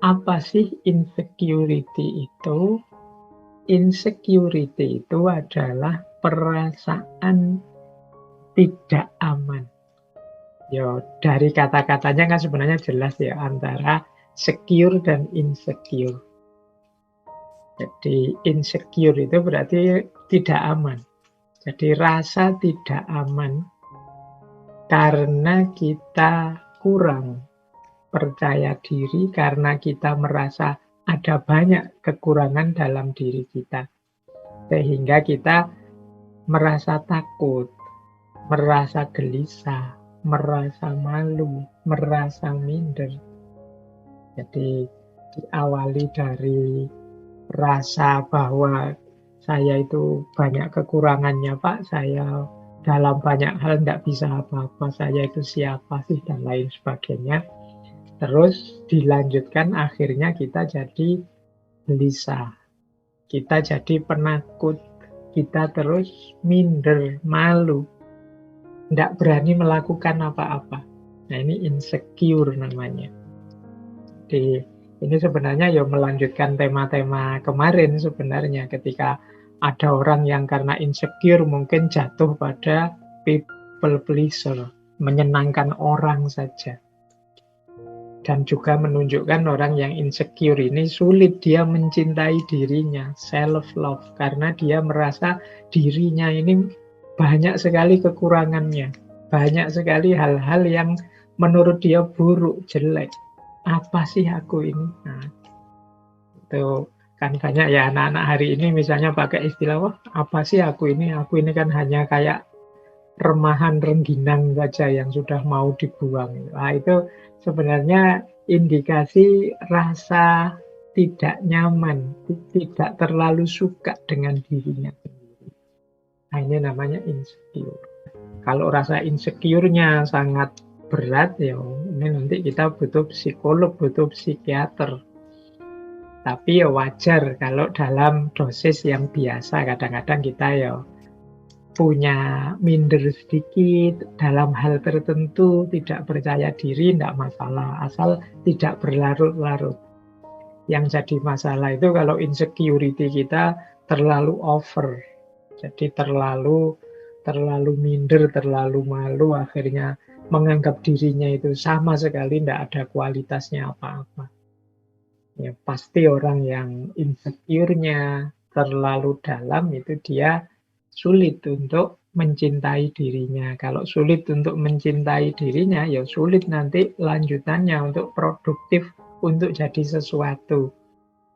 Apa sih insecurity itu? Insecurity itu adalah perasaan tidak aman. Ya, dari kata-katanya kan sebenarnya jelas ya antara secure dan insecure. Jadi insecure itu berarti tidak aman. Jadi rasa tidak aman karena kita kurang percaya diri, karena kita merasa ada banyak kekurangan dalam diri kita. Sehingga kita merasa takut, merasa gelisah, merasa malu, merasa minder. Jadi diawali dari rasa bahwa saya itu banyak kekurangannya Pak, saya dalam banyak hal tidak bisa apa-apa, saya itu siapa sih, dan lain sebagainya. Terus dilanjutkan akhirnya kita jadi gelisah, kita jadi penakut, kita terus minder, malu, tidak berani melakukan apa-apa. Nah ini insecure namanya. Jadi ini sebenarnya ya melanjutkan tema-tema kemarin sebenarnya ketika ada orang yang karena insecure mungkin jatuh pada people pleaser, menyenangkan orang saja. Dan juga menunjukkan orang yang insecure ini sulit dia mencintai dirinya, self-love, karena dia merasa dirinya ini banyak sekali kekurangannya, banyak sekali hal-hal yang menurut dia buruk, jelek. Apa sih aku ini? Nah, itu kan banyak ya anak-anak hari ini misalnya pakai istilah, wah apa sih aku ini kan hanya kayak remahan rengginang saja yang sudah mau dibuang. Nah, itu sebenarnya indikasi rasa tidak nyaman, tidak terlalu suka dengan dirinya sendiri. Nah, ini namanya insecure. Kalau rasa insecure-nya sangat berat, ya ini nanti kita butuh psikolog, butuh psikiater. Tapi ya wajar kalau dalam dosis yang biasa, kadang-kadang kita ya punya minder sedikit dalam hal tertentu, tidak percaya diri, tidak masalah, asal tidak berlarut-larut. Yang jadi masalah itu kalau insecurity kita terlalu over, jadi terlalu minder, terlalu malu, akhirnya menganggap dirinya itu sama sekali tidak ada kualitasnya apa-apa. Ya, pasti orang yang insecure-nya terlalu dalam itu dia sulit untuk mencintai dirinya. Kalau sulit untuk mencintai dirinya, ya sulit nanti lanjutannya untuk produktif, untuk jadi sesuatu.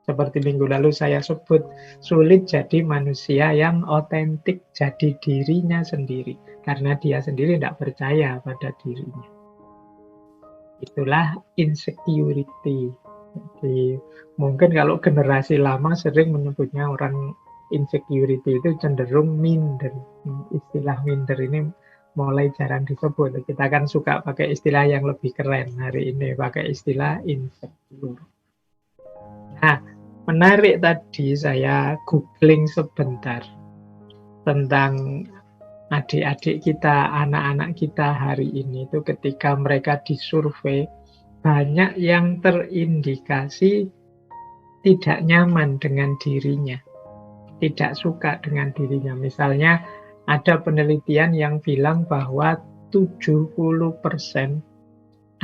Seperti minggu lalu saya sebut, sulit jadi manusia yang otentik, jadi dirinya sendiri. Karena dia sendiri tidak percaya pada dirinya. Itulah insecurity. Jadi mungkin kalau generasi lama sering menyebutnya orang insecurity itu cenderung minder. Istilah minder ini mulai jarang disebut. Kita kan suka pakai istilah yang lebih keren hari ini, pakai istilah insecure. Nah, menarik tadi saya googling sebentar tentang adik-adik kita, anak-anak kita hari ini itu ketika mereka disurvei, banyak yang terindikasi tidak nyaman dengan dirinya, tidak suka dengan dirinya. Misalnya ada penelitian yang bilang bahwa 70%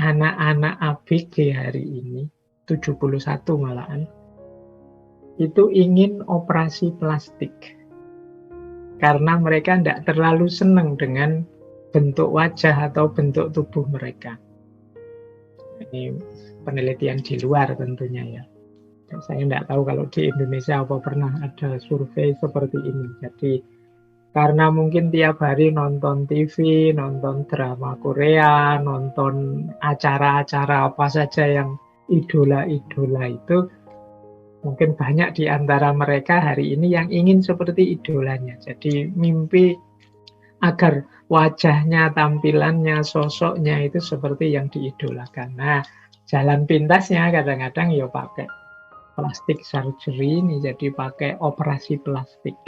anak-anak ABG hari ini, 71 malahan, itu ingin operasi plastik. Karena mereka tidak terlalu senang dengan bentuk wajah atau bentuk tubuh mereka. Ini penelitian di luar tentunya ya. Saya tidak tahu kalau di Indonesia apa pernah ada survei seperti ini. Jadi karena mungkin tiap hari nonton TV, nonton drama Korea, nonton acara-acara apa saja yang idola-idola itu, mungkin banyak di antara mereka hari ini yang ingin seperti idolanya. Jadi mimpi agar wajahnya, tampilannya, sosoknya itu seperti yang diidolakan. Nah, jalan pintasnya kadang-kadang ya pakai plastik surgery ini, jadi pakai operasi plastik.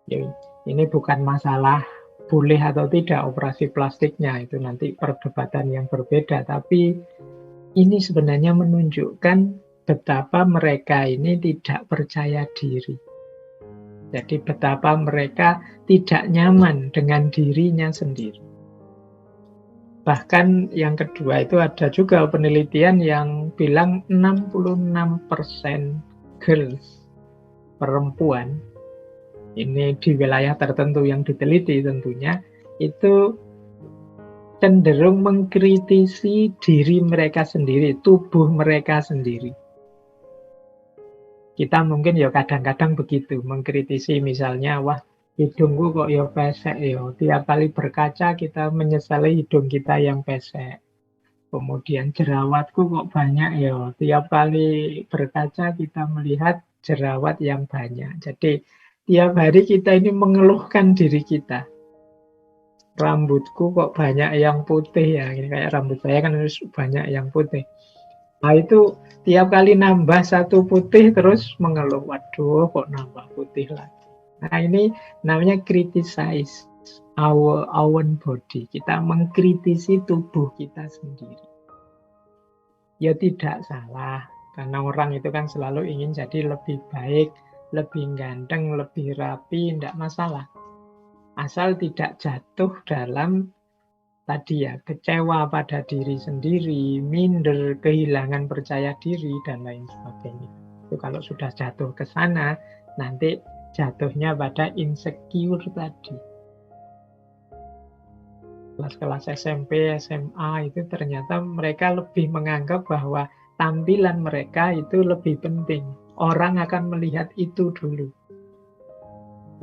Ya, ini bukan masalah boleh atau tidak operasi plastiknya, itu nanti perdebatan yang berbeda. Tapi Ini sebenarnya menunjukkan betapa mereka ini tidak percaya diri. Jadi betapa mereka tidak nyaman dengan dirinya sendiri. Bahkan yang kedua itu ada juga penelitian yang bilang 66% girls, perempuan, ini di wilayah tertentu yang diteliti tentunya, itu cenderung mengkritisi diri mereka sendiri, tubuh mereka sendiri. Kita mungkin ya kadang-kadang begitu, mengkritisi misalnya, wah hidungku kok ya pesek ya, tiap kali berkaca kita menyesali hidung kita yang pesek. Kemudian jerawatku kok banyak ya, tiap kali berkaca kita melihat jerawat yang banyak. Jadi tiap hari kita ini mengeluhkan diri kita. Rambutku kok banyak yang putih ya, ini kayak rambut saya kan harus banyak yang putih. Nah itu tiap kali nambah satu putih terus mengeluh, waduh kok nambah putih lagi. Nah ini namanya criticize our own body. Kita mengkritisi tubuh kita sendiri. Ya tidak salah, karena orang itu kan selalu ingin jadi lebih baik, lebih ganteng, lebih rapi, tidak masalah. Asal tidak jatuh dalam tadi ya, kecewa pada diri sendiri, minder, kehilangan percaya diri, dan lain sebagainya. Itu kalau sudah jatuh ke sana, nanti jatuhnya pada insecure tadi. Kelas-kelas SMP, SMA itu ternyata mereka lebih menganggap bahwa tampilan mereka itu lebih penting. Orang akan melihat itu dulu.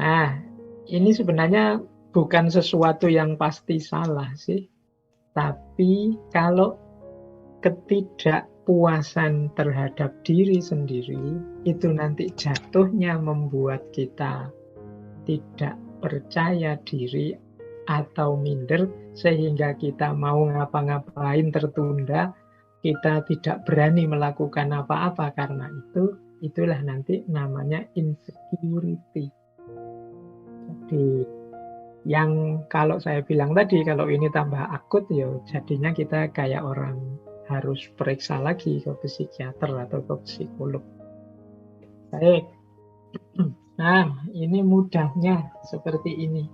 Nah, ini sebenarnya bukan sesuatu yang pasti salah sih. Tapi kalau ketidakpuasan terhadap diri sendiri itu nanti jatuhnya membuat kita tidak percaya diri atau minder sehingga kita mau ngapa-ngapain tertunda, kita tidak berani melakukan apa-apa karena itulah nanti namanya insecurity. Jadi yang kalau saya bilang tadi, kalau ini tambah akut ya jadinya kita kayak orang harus periksa lagi ke psikiater atau ke psikolog. Baik. Nah, ini mudahnya seperti ini.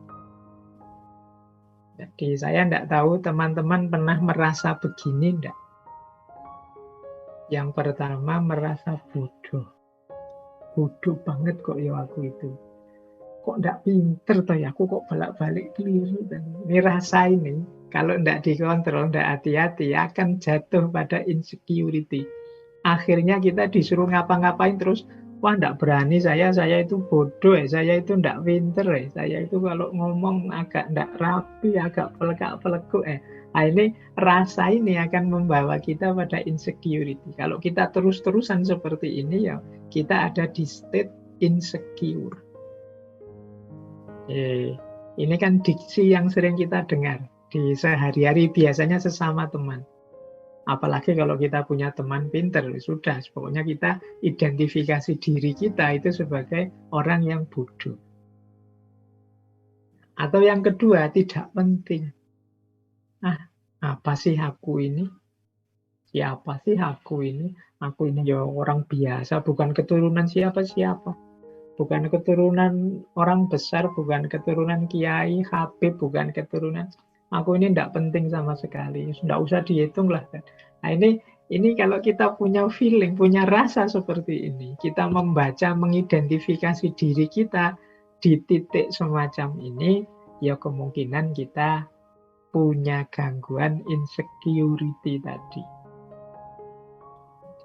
Jadi saya tidak tahu teman-teman pernah merasa begini enggak? Yang pertama merasa bodoh. Bodoh banget kok ya aku itu. Kok enggak pinter toh ya, aku kok balik-balik keliru. Ini rasa ini, kalau enggak dikontrol, enggak hati-hati, akan jatuh pada insecurity. Akhirnya kita disuruh ngapa-ngapain terus, wah enggak berani saya itu bodoh saya itu enggak pinter saya itu kalau ngomong agak enggak rapi, agak pelekak-pelekuk Nah ini rasa ini akan membawa kita pada insecurity. Kalau kita terus-terusan seperti ini ya, kita ada di state insecure. Ini kan diksi yang sering kita dengar di sehari-hari biasanya sesama teman. Apalagi kalau kita punya teman pinter, sudah pokoknya kita identifikasi diri kita itu sebagai orang yang bodoh. Atau yang kedua, tidak penting. Apa sih aku ini? Siapa sih aku ini? Aku ini ya orang biasa, bukan keturunan siapa-siapa. Bukan keturunan orang besar, bukan keturunan kiai, habib, bukan keturunan. Aku ini tidak penting sama sekali. Tidak usah dihitung lah. Nah ini kalau kita punya feeling, punya rasa seperti ini, kita membaca, mengidentifikasi diri kita di titik semacam ini, ya kemungkinan kita punya gangguan insecurity tadi.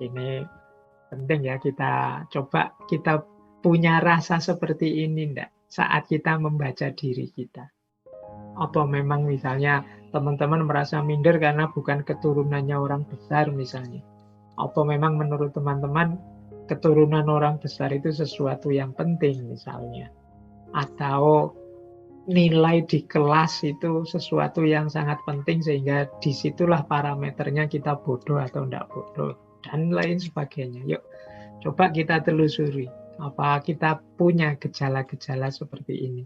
Ini penting ya kita coba kita punya rasa seperti ini enggak saat kita membaca diri kita. Apa memang misalnya teman-teman merasa minder karena bukan keturunannya orang besar misalnya. Apa memang menurut teman-teman keturunan orang besar itu sesuatu yang penting misalnya. Atau nilai di kelas itu sesuatu yang sangat penting sehingga disitulah parameternya kita bodoh atau enggak bodoh. Dan lain sebagainya. Yuk coba kita telusuri. Apa kita punya gejala-gejala seperti ini?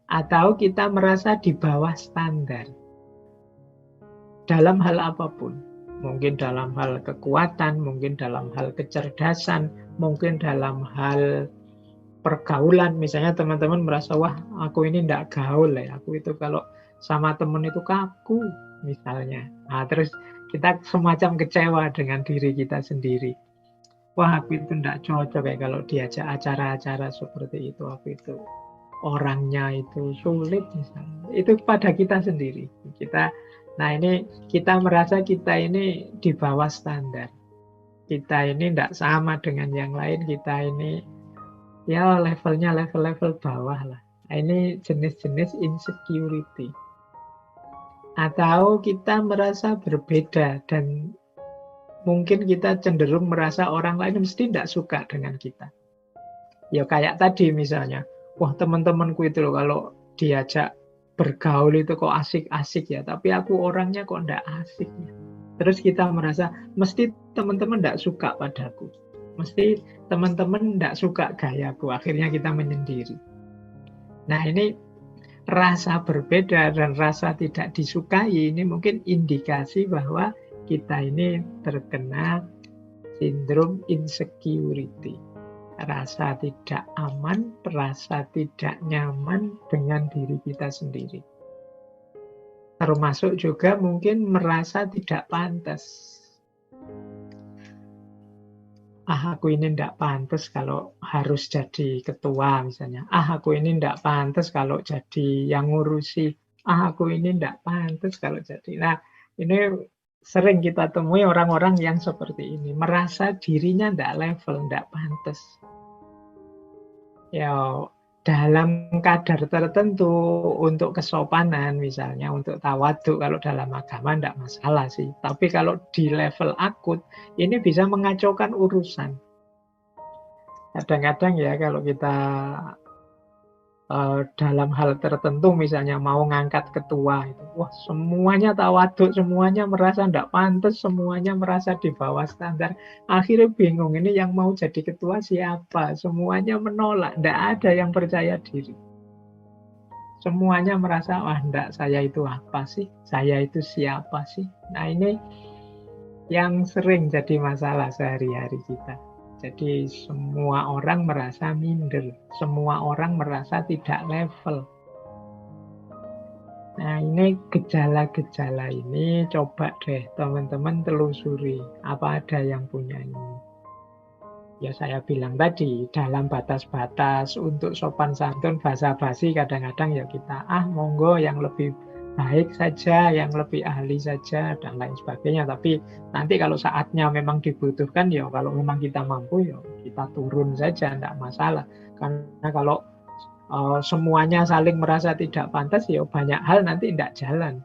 Atau kita merasa di bawah standar dalam hal apapun. Mungkin dalam hal kekuatan, mungkin dalam hal kecerdasan, mungkin dalam hal pergaulan. Misalnya teman-teman merasa, wah aku ini enggak gaul ya, aku itu kalau sama temen itu kaku misalnya. Nah, terus kita semacam kecewa dengan diri kita sendiri. Wah aku itu enggak cocok ya kalau diajak acara-acara seperti itu, aku itu orangnya itu sulit misalnya. Itu pada kita sendiri. Nah ini kita merasa kita ini di bawah standar. Kita ini tidak sama dengan yang lain. Kita ini ya levelnya level-level bawah lah. Nah, ini jenis-jenis insecurity. Atau kita merasa berbeda dan mungkin kita cenderung merasa orang lain mesti tidak suka dengan kita. Ya kayak tadi misalnya, wah teman-temanku itu loh kalau diajak bergaul itu kok asik-asik ya, tapi aku orangnya kok ndak asik ya. Terus kita merasa mesti teman-teman ndak suka padaku, mesti teman-teman ndak suka gayaku, akhirnya kita menyendiri. Nah ini rasa berbeda dan rasa tidak disukai ini mungkin indikasi bahwa kita ini terkena sindrom insecurity. Rasa tidak aman, rasa tidak nyaman dengan diri kita sendiri. Termasuk juga mungkin merasa tidak pantas. Aku ini tidak pantas kalau harus jadi ketua misalnya. Aku ini tidak pantas kalau jadi yang ngurusi. Aku ini tidak pantas kalau jadi. Nah, ini sering kita temui orang-orang yang seperti ini. Merasa dirinya tidak level, tidak pantas. Ya, dalam kadar tertentu untuk kesopanan misalnya, untuk tawadhu kalau dalam agama tidak masalah sih. Tapi kalau di level akut, ini bisa mengacaukan urusan. Kadang-kadang ya kalau kita dalam hal tertentu misalnya mau ngangkat ketua itu, wah semuanya tawaduk, semuanya merasa tidak pantas, semuanya merasa di bawah standar. Akhirnya bingung ini yang mau jadi ketua siapa? Semuanya menolak, tidak ada yang percaya diri. Semuanya merasa wah enggak, saya itu apa sih? Saya itu siapa sih? Nah ini yang sering jadi masalah sehari-hari kita. Jadi semua orang merasa minder, semua orang merasa tidak level. Nah ini gejala-gejala ini coba deh teman-teman telusuri, apa ada yang punya ini. Ya saya bilang tadi, dalam batas-batas untuk sopan santun basa-basi kadang-kadang ya kita monggo yang lebih baik saja, yang lebih ahli saja, dan lain sebagainya. Tapi nanti kalau saatnya memang dibutuhkan, ya kalau memang kita mampu, ya kita turun saja, tidak masalah. Karena kalau semuanya saling merasa tidak pantas, ya banyak hal nanti tidak jalan.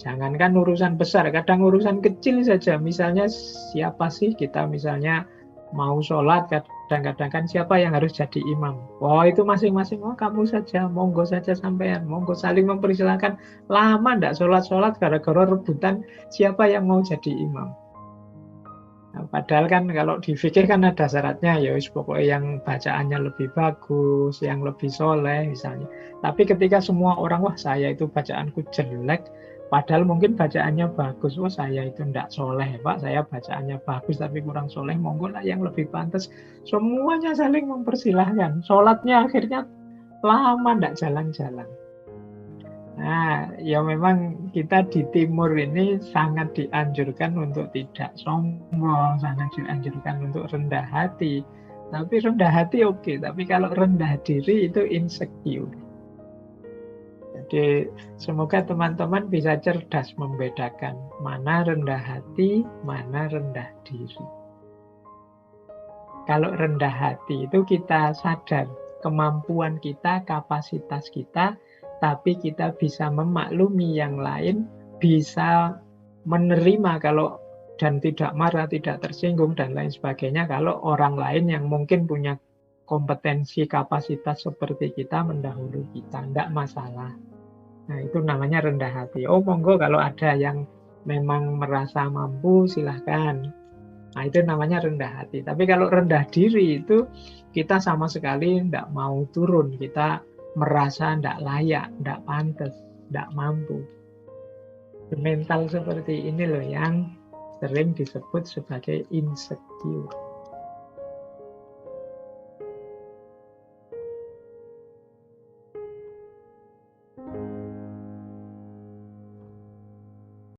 Jangankan urusan besar, kadang urusan kecil saja. Misalnya siapa sih kita misalnya mau sholat, kadang-kadang kan siapa yang harus jadi imam. Wah itu masing-masing, kamu saja, monggo saja sampean, monggo saling mempersilahkan. Lama ndak sholat-sholat gara-gara rebutan siapa yang mau jadi imam. Nah, padahal kan kalau di fikih kan ada syaratnya, ya pokoknya yang bacaannya lebih bagus, yang lebih soleh misalnya. Tapi ketika semua orang, wah saya itu bacaanku jelek, padahal mungkin bacaannya bagus. Oh saya itu tidak soleh Pak, saya bacaannya bagus tapi kurang soleh, monggo lah yang lebih pantas. Semuanya saling mempersilahkan. Sholatnya akhirnya lama tidak jalan-jalan. Nah ya memang kita di timur ini sangat dianjurkan untuk tidak sombong, sangat dianjurkan untuk rendah hati. Tapi rendah hati oke, tapi kalau rendah diri itu insecure. Jadi semoga teman-teman bisa cerdas membedakan mana rendah hati, mana rendah diri. Kalau rendah hati itu kita sadar kemampuan kita, kapasitas kita, tapi kita bisa memaklumi yang lain, bisa menerima kalau dan tidak marah, tidak tersinggung dan lain sebagainya kalau orang lain yang mungkin punya kompetensi, kapasitas seperti kita mendahului kita, tidak masalah. Nah, itu namanya rendah hati. Oh, monggo kalau ada yang memang merasa mampu, silahkan. Nah, itu namanya rendah hati. Tapi kalau rendah diri itu kita sama sekali tidak mau turun. Kita merasa tidak layak, tidak pantas, tidak mampu. Mental seperti ini loh yang sering disebut sebagai insecure.